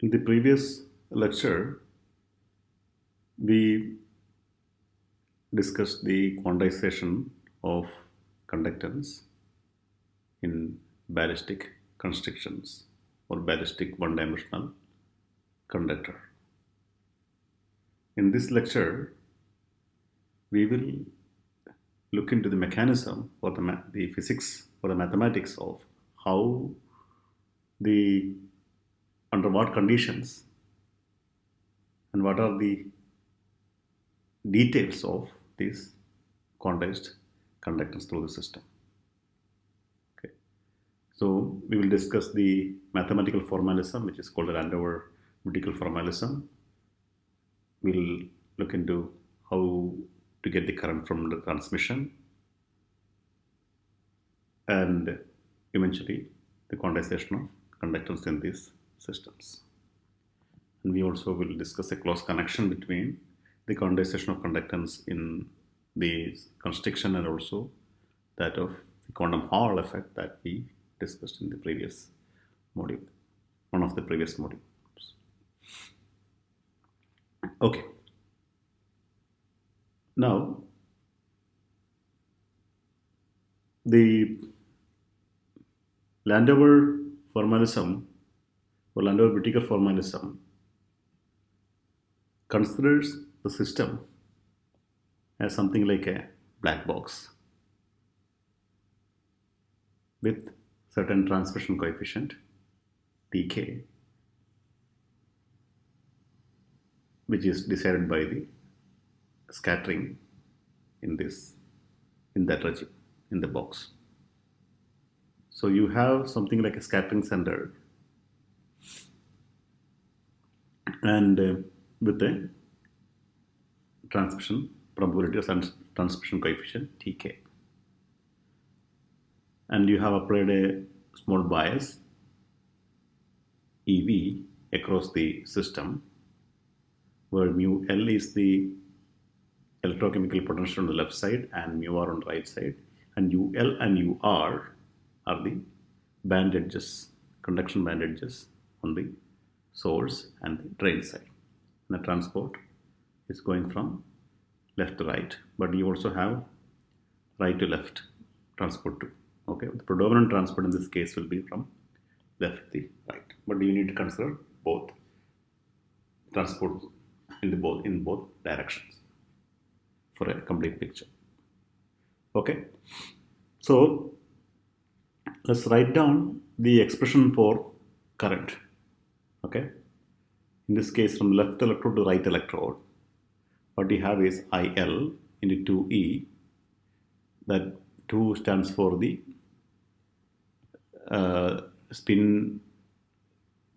In the previous lecture, we discussed the quantization of conductance in ballistic constructions or ballistic one-dimensional conductor. In this lecture, we will look into the mechanism or the physics or the mathematics of how under what conditions and what are the details of this quantized conductance through the system. Okay. So we will discuss the mathematical formalism, which is called the Landover-Critical formalism. We'll look into how to get the current from the transmission, and eventually the quantization of conductance in these systems. And we also will discuss a close connection between the quantization of conductance in the constriction and also that of the quantum Hall effect that we discussed in the previous module, one of the previous modules. Okay. Now, the Landover formalism or Landover-Whittaker formalism considers the system as something like a black box with certain transmission coefficient Tk, which is decided by the scattering in that region in the box. So you have something like a scattering center and with a transmission probability or transmission coefficient Tk, and you have applied a small bias EV across the system, where mu L is the electrochemical potential on the left side and mu R on the right side, and UL and UR are the band edges, conduction band edges on the source and the drain side. And the transport is going from left to right, but you also have right to left transport too. Okay, the predominant transport in this case will be from left to right, but you need to consider both transport in both directions for a complete picture. Okay, so let's write down the expression for current. Okay, in this case from left electrode to right electrode, what you have is IL into 2E. That 2 stands for the spin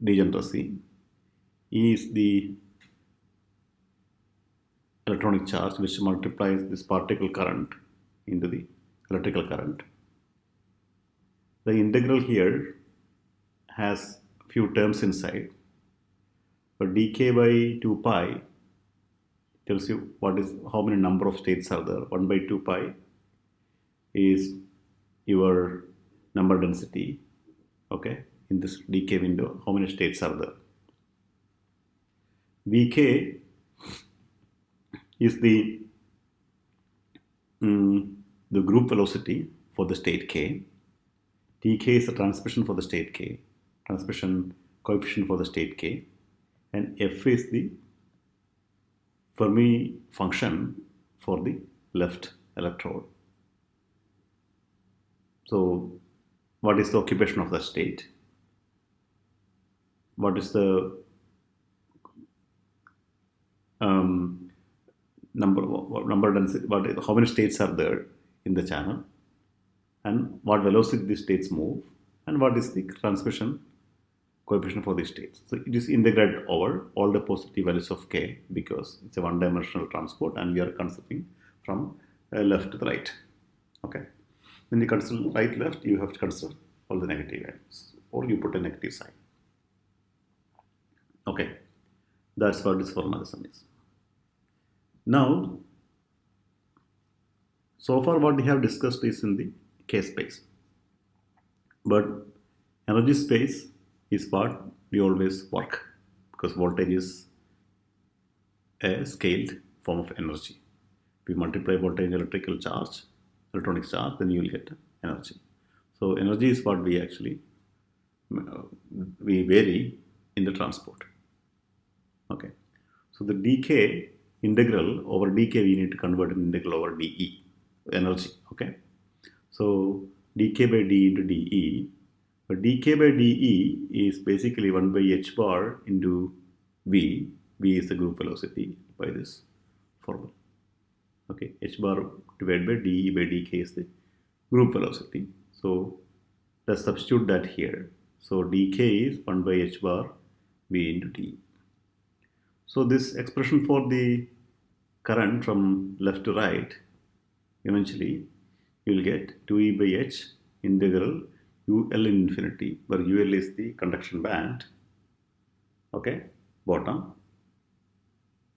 degeneracy. E is the electronic charge, which multiplies this particle current into the electrical current. The integral here has few terms inside, but dk by 2 pi tells you how many number of states are there. 1 by 2 pi is your number density. Okay, in this dk window, how many states are there? Vk is the group velocity for the state k. Tk is the transmission for the state k, transmission coefficient for the state k, and F is the Fermi function for the left electrode. So what is the occupation of the state? What is the number density? How many states are there in the channel, and what velocity these states move, and what is the transmission coefficient for these states? So it is integrated over all the positive values of k, because it's a one-dimensional transport and we are considering from left to the right. Okay, when you consider right left, you have to consider all the negative values, or you put a negative sign. Okay, that's what this formalism is. Now, so far what we have discussed is in the k space, but energy space is what we always work. because voltage is a scaled form of energy. If you multiply voltage electrical charge, electronic charge, then you will get energy. So energy is what we actually we vary in the transport. Okay. So the dk integral over dk, we need to convert an integral over dE, energy. Okay. So dk by d into dE, but dk by dE is basically 1 by h bar into v. V is the group velocity by this formula. Okay, h bar divided by dE by dk is the group velocity. So let's substitute that here. So dk is 1 by h bar v into dE. So this expression for the current from left to right, eventually you will get 2e by h integral ul in infinity, where ul is the conduction band, okay, bottom,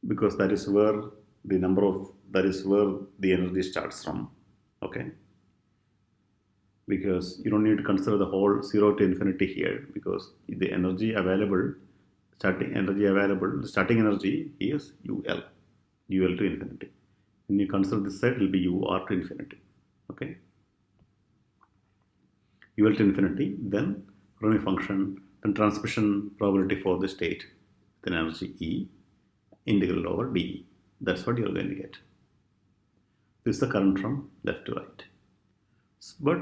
because that is where the energy starts from, okay. Because you don't need to consider the whole 0 to infinity here, because the energy available, starting energy is ul to infinity. When you consider this side, it will be ur to infinity, okay. ul to infinity, then Rho function, then transmission probability for the state, then energy E, integral over dE. That's what you're going to get. This is the current from left to right. But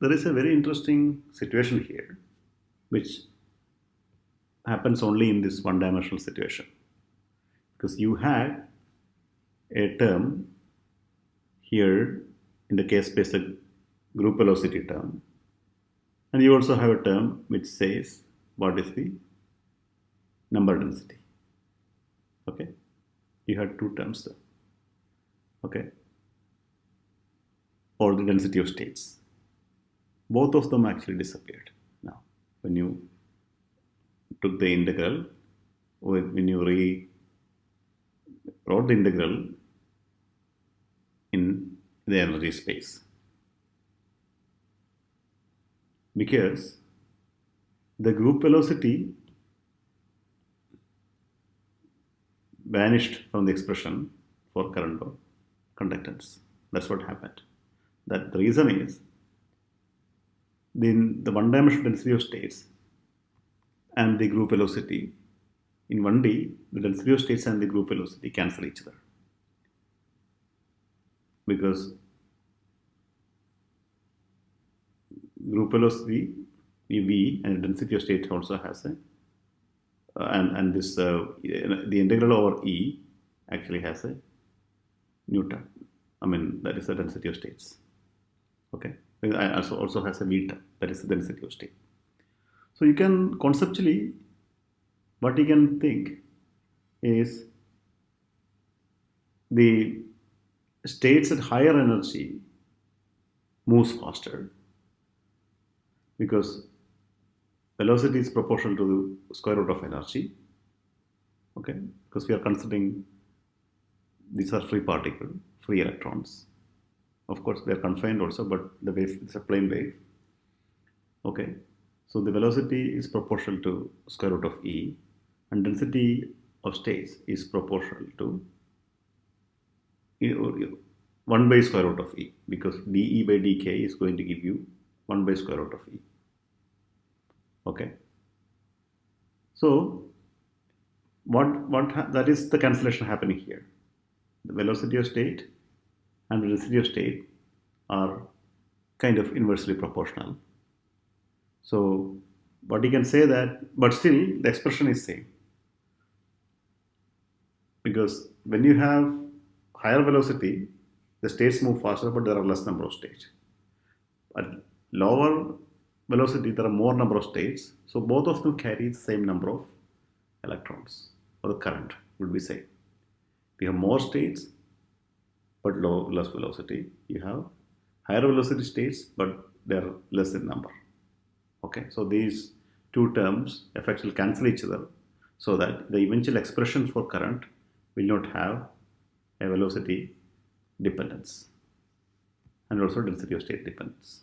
there is a very interesting situation here, which happens only in this one-dimensional situation. Because you had a term here, in the case space, a group velocity term, and you also have a term which says what is the number density. Okay, you had two terms there. Okay, or the density of states. Both of them actually disappeared now when you took the integral, when you rewrote the integral in the energy space, because the group velocity vanished from the expression for current or conductance. That's what happened. That the reason is the one-dimensional density of states and the group velocity. In 1D, the density of states and the group velocity cancel each other, because group velocity V and density of state also has a and this the integral over E actually has a new term. I mean, that is the density of states. Okay, it also has a V term, that is the density of state. So you can conceptually, what you can think is the states at higher energy moves faster, because velocity is proportional to the square root of energy. Okay, because we are considering these are free particles, free electrons. Of course, they are confined also, but the wave is a plane wave. Okay, so the velocity is proportional to square root of E, and density of states is proportional to 1 by square root of E, because dE by dk is going to give you 1 by square root of E. Okay, so that is the cancellation happening here. The velocity of state and the density of state are kind of inversely proportional. So what you can say that, but still the expression is same, because when you have higher velocity, the states move faster, but there are less number of states. At lower velocity, there are more number of states, so both of them carry the same number of electrons, or the current would be same. We have more states but less velocity. You have higher velocity states, but they are less in number. Okay, so these two terms effectively cancel each other, so that the eventual expression for current will not have a velocity dependence and also density of state dependence.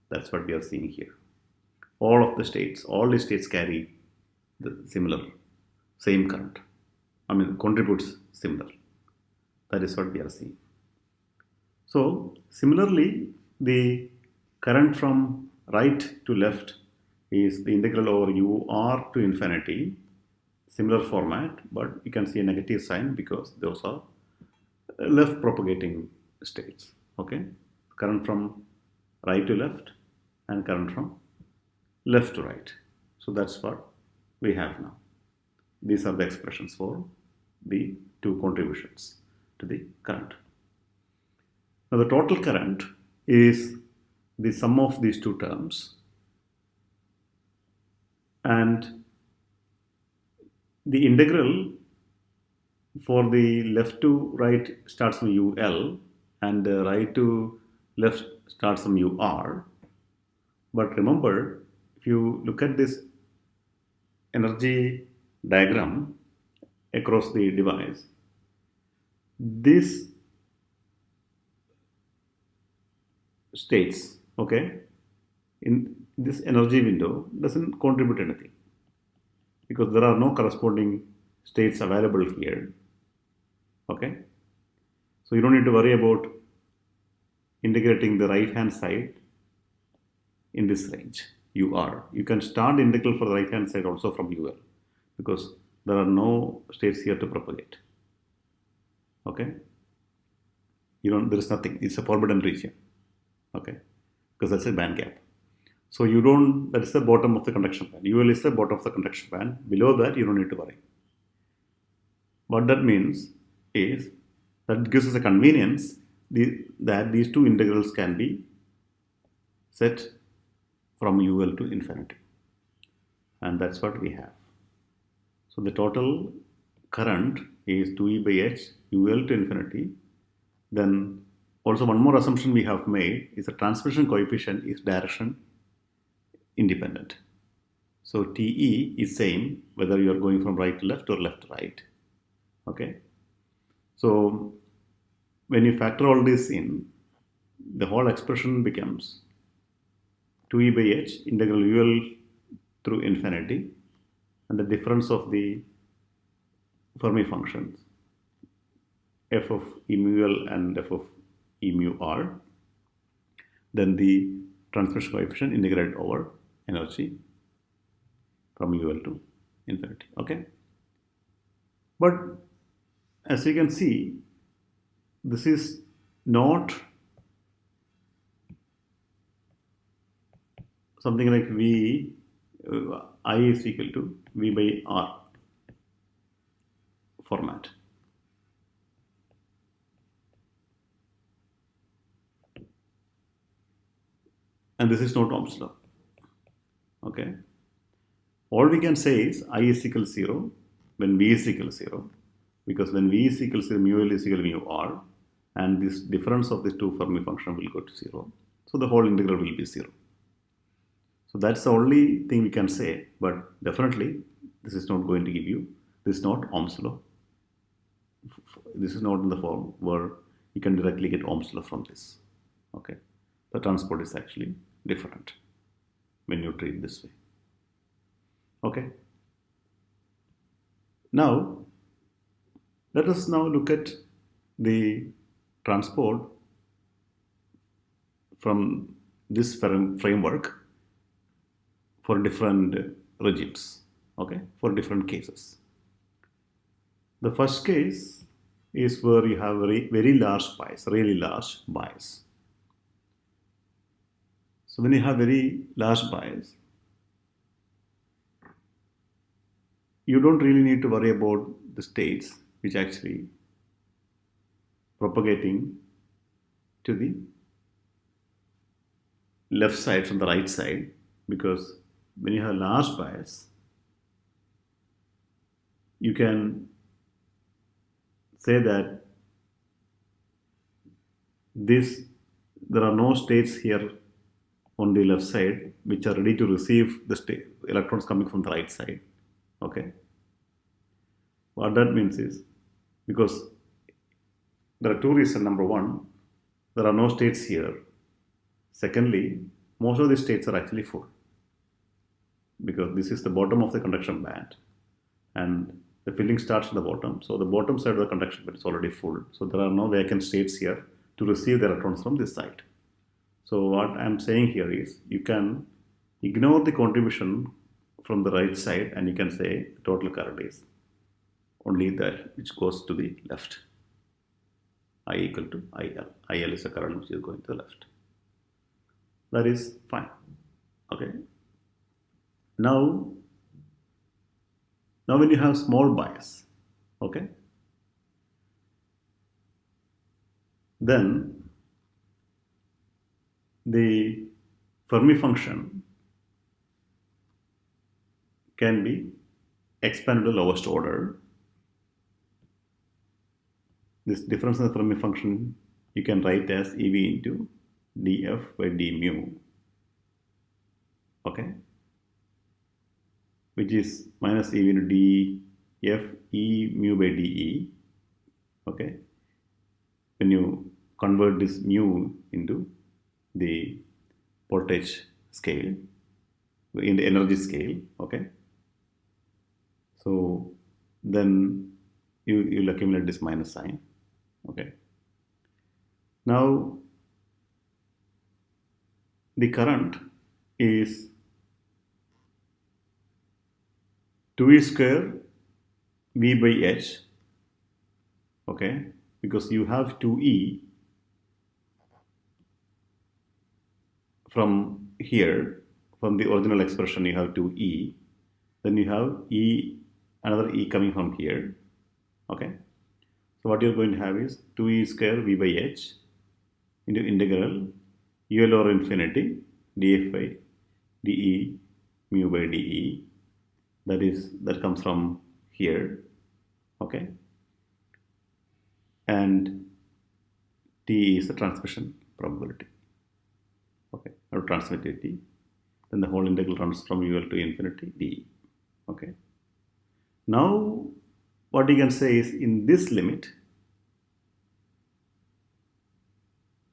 That's what we are seeing here. All the states carry the similar same current. I mean, contributes similar. That is what we are seeing. So similarly, the current from right to left is the integral over UR to infinity. Similar format, but you can see a negative sign because those are left propagating states. Okay, current from right to left and current from left to right. So that's what we have now. These are the expressions for the two contributions to the current. Now the total current is the sum of these two terms, and the integral for the left to right starts from UL and right to left starts from UR. But remember, if you look at this energy diagram across the device, this states, okay, in this energy window doesn't contribute anything because there are no corresponding states available here. Okay, so you don't need to worry about integrating the right hand side in this range UR. You can start integral for the right hand side also from UL because there are no states here to propagate. Okay, there is nothing. It's a forbidden region. Okay, because that's a band gap. So you don't, that is the bottom of the conduction band. UL is the bottom of the conduction band. Below that, you don't need to worry. What that means is that gives us a convenience that these two integrals can be set from UL to infinity. And that's what we have. So the total current is 2E by H, UL to infinity. Then also one more assumption we have made is the transmission coefficient is direction independent. So TE is same whether you are going from right to left or left to right. Okay. So when you factor all this in, the whole expression becomes 2E by H integral UL through infinity and the difference of the Fermi functions f of E mu L and f of E mu R, then the transmission coefficient integrated over energy from UL to infinity. Okay, but as you can see, this is not something like V I is equal to V by R format. And this is not Ohm's law. Okay. All we can say is I is equal to 0 when V is equal to 0. Because when V is equal to 0, mu L is equal to mu R. And this difference of these two Fermi function will go to 0. So the whole integral will be 0. So that's the only thing we can say. But definitely this is not going to give you, this is not Ohm's law. This is not in the form where you can directly get Ohm's law from this. Okay. The transport is actually different when you treat this way. Okay. Now, let us now look at the transport from this framework for different regimes, okay, for different cases. The first case is where you have very large bias, really large bias. So when you have very large bias, you don't really need to worry about the states which actually propagating to the left side from the right side, because when you have large bias, you can say that there are no states here on the left side which are ready to receive the electrons coming from the right side. Okay. What that means is, because there are two reasons. Number one, there are no states here. Secondly, most of the states are actually full because this is the bottom of the conduction band and the filling starts at the bottom. So the bottom side of the conduction belt is already full. So there are no vacant states here to receive the electrons from this side. So what I'm saying here is you can ignore the contribution from the right side and you can say total current is only that which goes to the left. I equal to IL. IL is the current which is going to the left. That is fine. Okay. Now when you have small bias, okay, then the Fermi function can be expanded to the lowest order. This difference in the Fermi function you can write as EV into dF by d mu, okay, which is minus EV into dF E mu by dE, okay, when you convert this mu into the voltage scale, in the energy scale, okay, so then you'll accumulate this minus sign, okay. Now the current is 2E square V by H, okay, because you have 2E from here, from the original expression you have 2E, then you have E, another E coming from here, okay. So what you're going to have is 2E square V by H into integral UL over infinity dF by dE mu by dE, that comes from here, okay, and T is the transmission probability, okay, or transmittivity. Then the whole integral runs from UL to infinity dE, okay. Now what you can say is in this limit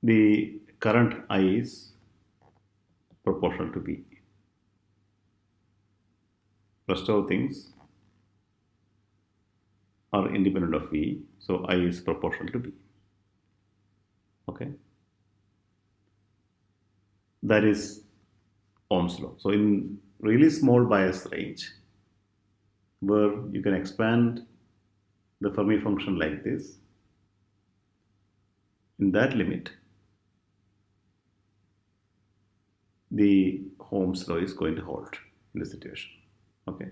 the current I is proportional to V. Rest of things are independent of V, so I is proportional to V, okay. That is Ohm's law. So in really small bias range where you can expand the Fermi function like this, in that limit the Ohm's law is going to hold in this situation, okay,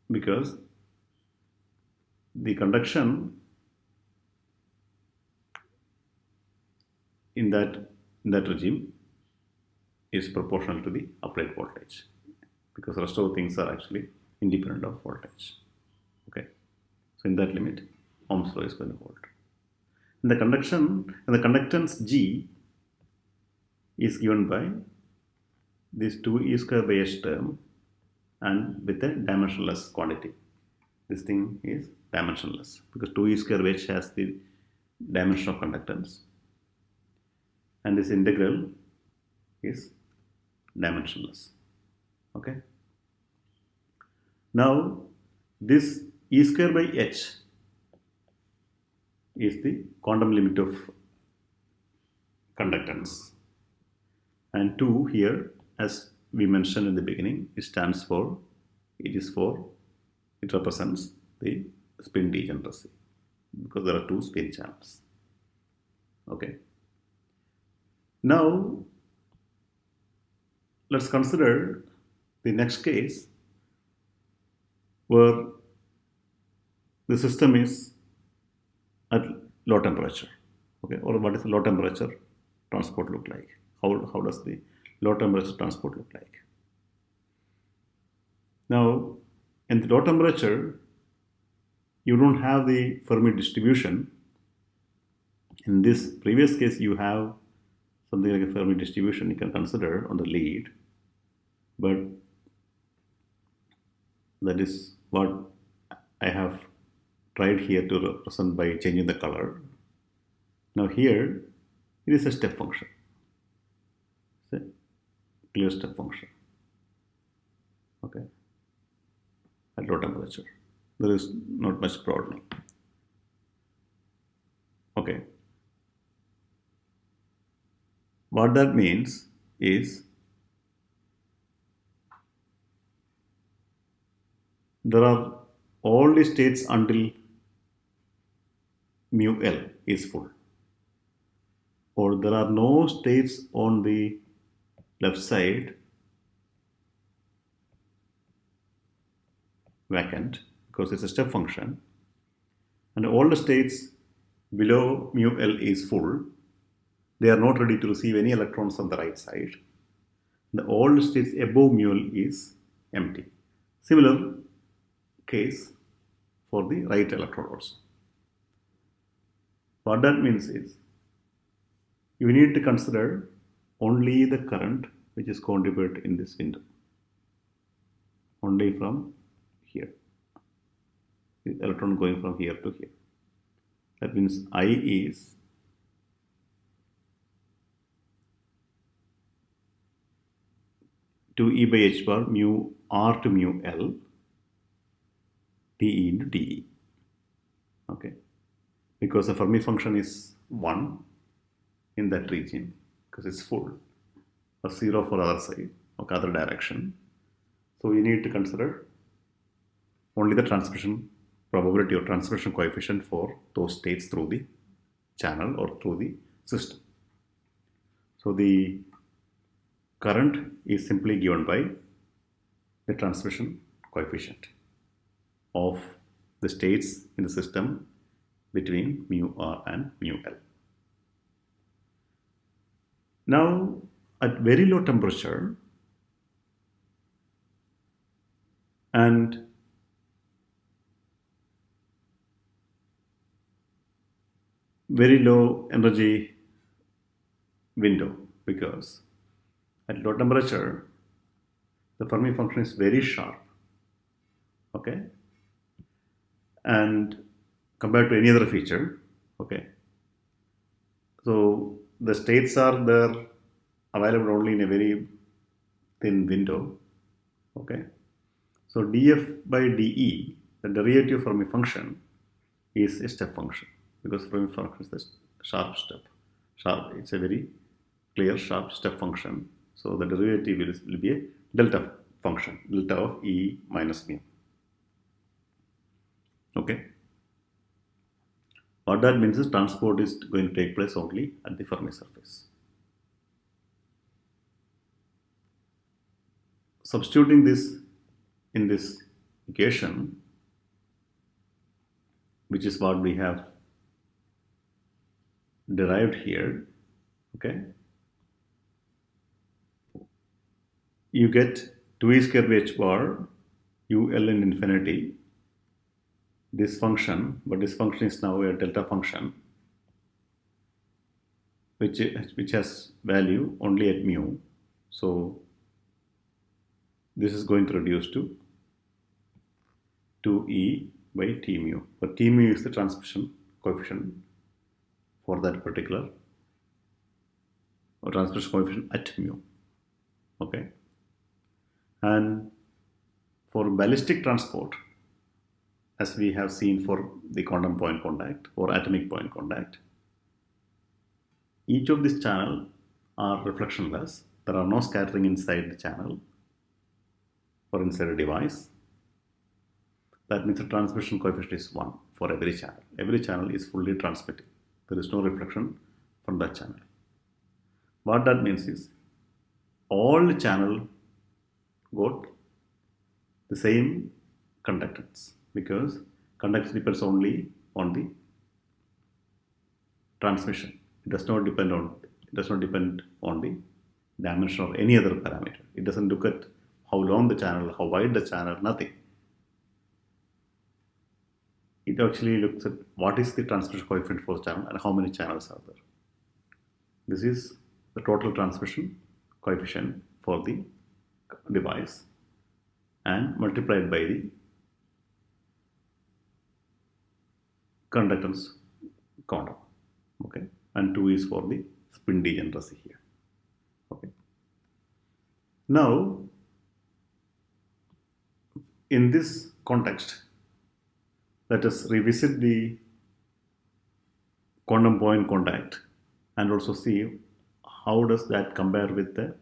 because the conduction in that regime is proportional to the applied voltage, because the rest of the things are actually independent of voltage, okay. So in that limit Ohm's law is going to hold. And the conductance G is given by this 2E square by H term and with a dimensionless quantity. This thing is dimensionless because 2E square by H has the dimension of conductance and this integral is dimensionless, okay. Now this E square by H is the quantum limit of conductance, and 2 here, as we mentioned in the beginning, it represents the spin degeneracy because there are 2 spin channels, okay. Now let's consider the next case where the system is at low temperature, okay, or what is the low temperature transport look like? How does the low temperature transport look like? Now in the low temperature you don't have the Fermi distribution. In this previous case you have something like a Fermi distribution you can consider on the lead, but that is what I have tried here to represent by changing the color. Now here it is a step function, it's a clear step function, okay. at low temperature. There is not much broadening. Okay. What that means is there are all the states until mu L is full, or there are no states on the left side vacant because it's a step function, and all the states below mu L is full. They are not ready to receive any electrons on the right side. All the states above mu L is empty. Similar case for the right electrode also. What that means is you need to consider only the current which is contributed in this window, only from here, the electron going from here to here. That means I is to E by h bar mu R to mu L dE into dE. Okay, because the Fermi function is 1 in that region because it's full, or 0 for other side, okay, other direction. So you need to consider only the transmission probability or transmission coefficient for those states through the channel or through the system. So the current is simply given by the transmission coefficient of the states in the system between mu R and mu L. Now, at very low temperature and very low energy window, because at low temperature the Fermi function is very sharp, okay, and compared to any other feature, okay. So the states are there available only in a very thin window, okay. So dF by dE, the derivative Fermi function, is a step function because Fermi function is the sharp step. Sharp, it's a very clear sharp step function. So the derivative will be a delta function, delta of E minus mu. Okay. What that means is transport is going to take place only at the Fermi surface. Substituting this in this equation, which is what we have derived here, okay, you get 2e square by h bar UL in infinity, this function, but this function is now a delta function which has value only at mu. So this is going to reduce to 2e by T mu, but T mu is the transmission coefficient for that particular, or transmission coefficient at mu, okay. And for ballistic transport, as we have seen for the quantum point contact or atomic point contact, each of these channels are reflectionless. There are no scattering inside the channel or inside a device. That means the transmission coefficient is 1 for every channel. Every channel is fully transmitting. There is no reflection from that channel. What that means is all the channel got the same conductance, because conductance depends only on the transmission. It does not depend on the dimension or any other parameter. It doesn't look at how long the channel, how wide the channel, nothing. It actually looks at what is the transmission coefficient for the channel and how many channels are there. This is the total transmission coefficient for the device and multiplied by the conductance quantum, okay, and 2 is for the spin degeneracy here, okay. Now in this context, let us revisit the quantum point contact and also see how does that compare with the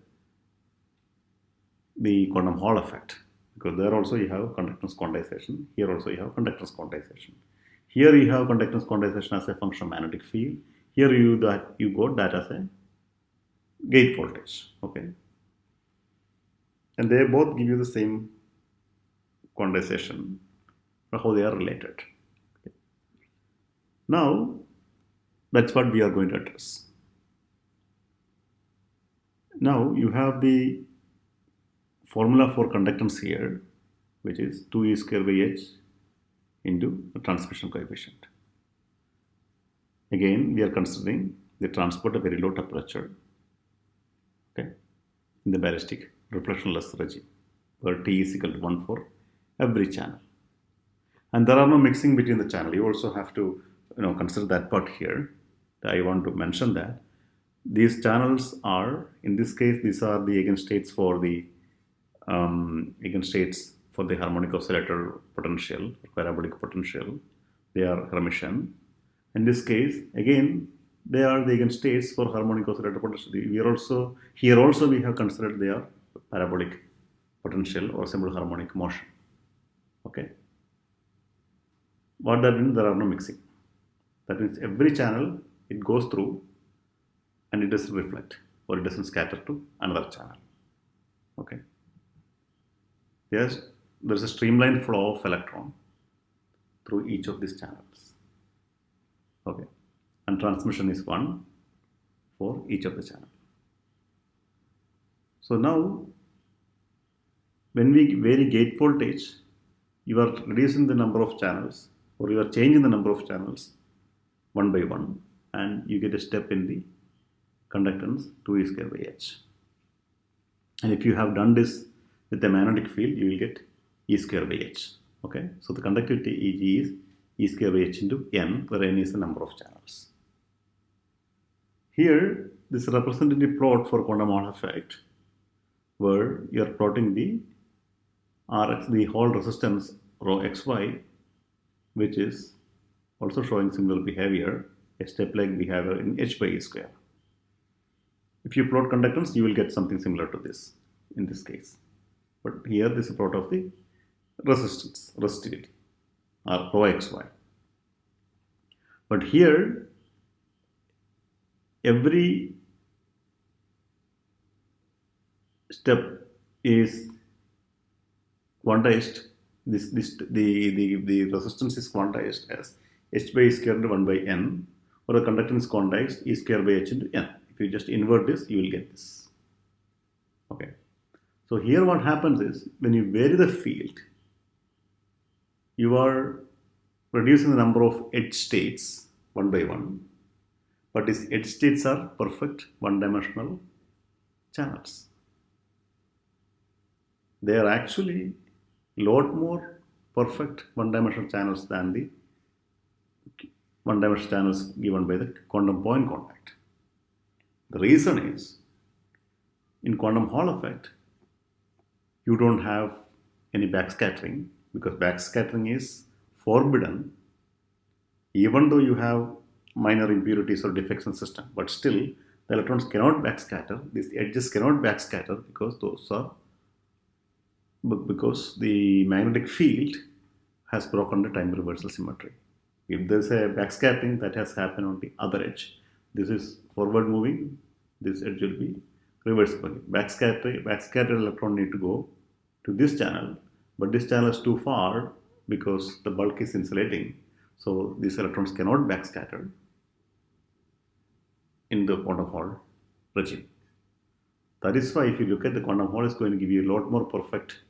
quantum Hall effect, because there also you have conductance quantization, here also you have conductance quantization. Here you have conductance quantization as a function of magnetic field, here you got that as a gate voltage, okay, and they both give you the same quantization, but how they are related. Okay. Now that's what we are going to address. Now you have the formula for conductance here, which is 2e square by h into the transmission coefficient. Again, we are considering the transport of very low temperature, okay, in the ballistic reflectionless regime, where T is equal to 1 for every channel. And there are no mixing between the channel. You also have to consider that part here. I want to mention that these channels are, in this case, these are the eigenstates for the harmonic oscillator potential, parabolic potential. They are Hermitian. In this case, again, they are the eigenstates for harmonic oscillator potential. Here also we have considered they are parabolic potential or simple harmonic motion. Okay. What that means? There are no mixing. That means every channel it goes through and it doesn't reflect or it doesn't scatter to another channel. Okay. Yes, there is a streamlined flow of electron through each of these channels. Okay. And transmission is 1 for each of the channels. So now, when we vary gate voltage, you are reducing the number of channels, or you are changing the number of channels one by one, and you get a step in the conductance 2e square by h. And if you have done this with the magnetic field, you will get E square by h. Okay, so the conductivity Eg is E square by h into n, where n is the number of channels. Here, this is a representative plot for quantum Hall effect, where you are plotting the Rx, the Hall resistance rho xy, which is also showing similar behavior, a step-like behavior in h by e square. If you plot conductance, you will get something similar to this in this case. But here, this is a plot of the resistivity, or rho xy. But here, every step is quantized. The resistance is quantized as h by e square into 1 by n, or the conductance is quantized e square by h into n. If you just invert this, you will get this. Okay. So here what happens is, when you vary the field, you are reducing the number of edge states one by one, but these edge states are perfect one-dimensional channels. They are actually a lot more perfect one-dimensional channels than the one-dimensional channels given by the quantum point contact. The reason is, in quantum Hall effect, you don't have any backscattering, because backscattering is forbidden, even though you have minor impurities or defects in the system. But still, the electrons cannot backscatter. These edges cannot backscatter because the magnetic field has broken the time reversal symmetry. If there's a backscattering that has happened on the other edge, this is forward moving, this edge will be reversible. Backscattered electron need to go to this channel, but this channel is too far because the bulk is insulating, so these electrons cannot backscatter in the quantum Hall regime. That is why if you look at the quantum Hall, it's going to give you a lot more perfect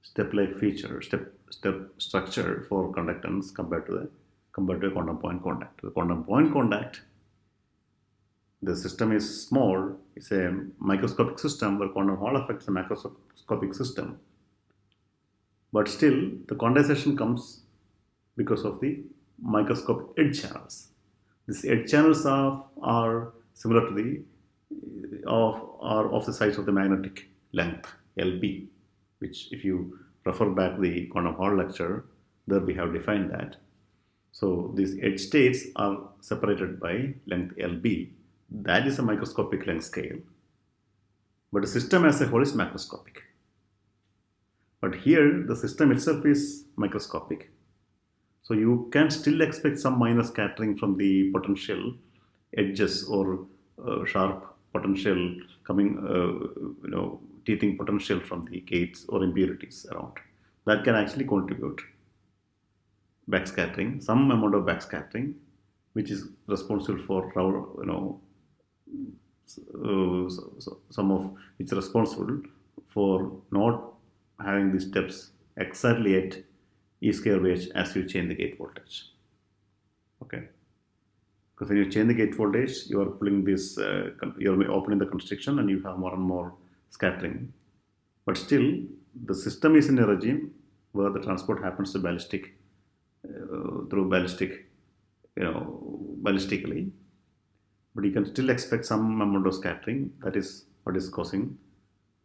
step-like feature, step structure for conductance compared to a quantum point contact. The quantum point contact, the system is small, it's a microscopic system, where quantum Hall effect is a macroscopic system. But still, the condensation comes because of the microscopic edge channels. These edge channels are similar to of the size of the magnetic length, LB, which if you refer back the quantum Hall lecture. There we have defined that. So these edge states are separated by length LB. That is a microscopic length scale. But the system as a whole is macroscopic. But here the system itself is microscopic. So you can still expect some minor scattering from the potential edges or sharp potential coming, teething potential from the gates or impurities around. That can actually contribute backscattering, some amount of backscattering, which is responsible for, some of which is responsible for not having the steps exactly at E square by H as you change the gate voltage. Okay. Because when you change the gate voltage, you are pulling this, you're opening the constriction and you have more and more scattering. But still, the system is in a regime where the transport happens to ballistic, through ballistic, ballistically. But you can still expect some amount of scattering. That is what is causing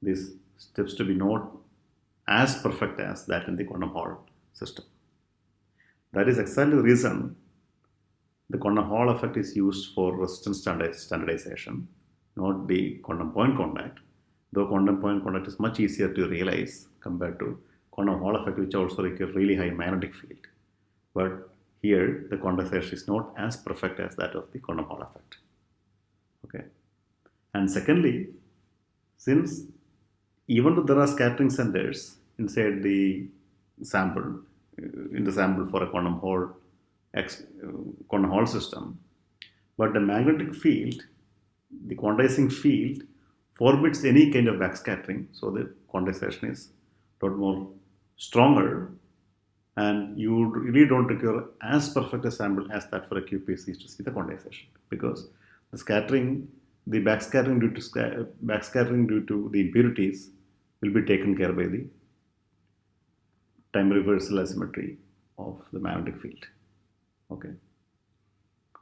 these steps to be not as perfect as that in the quantum Hall system. That is exactly the reason the quantum Hall effect is used for resistance standardization, not the quantum point contact. Though quantum point contact is much easier to realize compared to quantum Hall effect, which also requires really high magnetic field. But here, the quantization is not as perfect as that of the quantum Hall effect. Okay. And secondly, since even though there are scattering centers inside the sample, in the sample for a quantum Hall system, but the magnetic field, the quantizing field, forbids any kind of backscattering. So the quantization is a lot more stronger, and you really don't require as perfect a sample as that for a QPC to see the quantization, because the scattering, the backscattering due to the impurities will be taken care by the time reversal asymmetry of the magnetic field. Okay.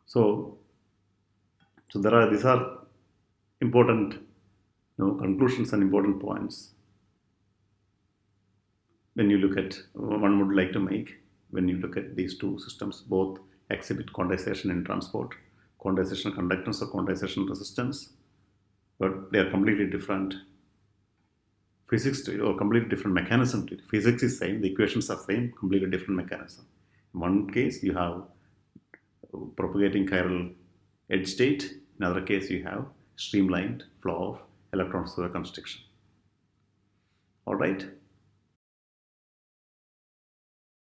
So these are important conclusions and important points when you look at, one would like to make when you look at these two systems. Both exhibit quantization in transport, quantization conductance or quantization resistance, but they are completely different physics to it, or completely different mechanism to it. Physics is same, the equations are same, completely different mechanism. In one case you have propagating chiral edge state, in other case you have streamlined flow of electrons through the constriction. All right.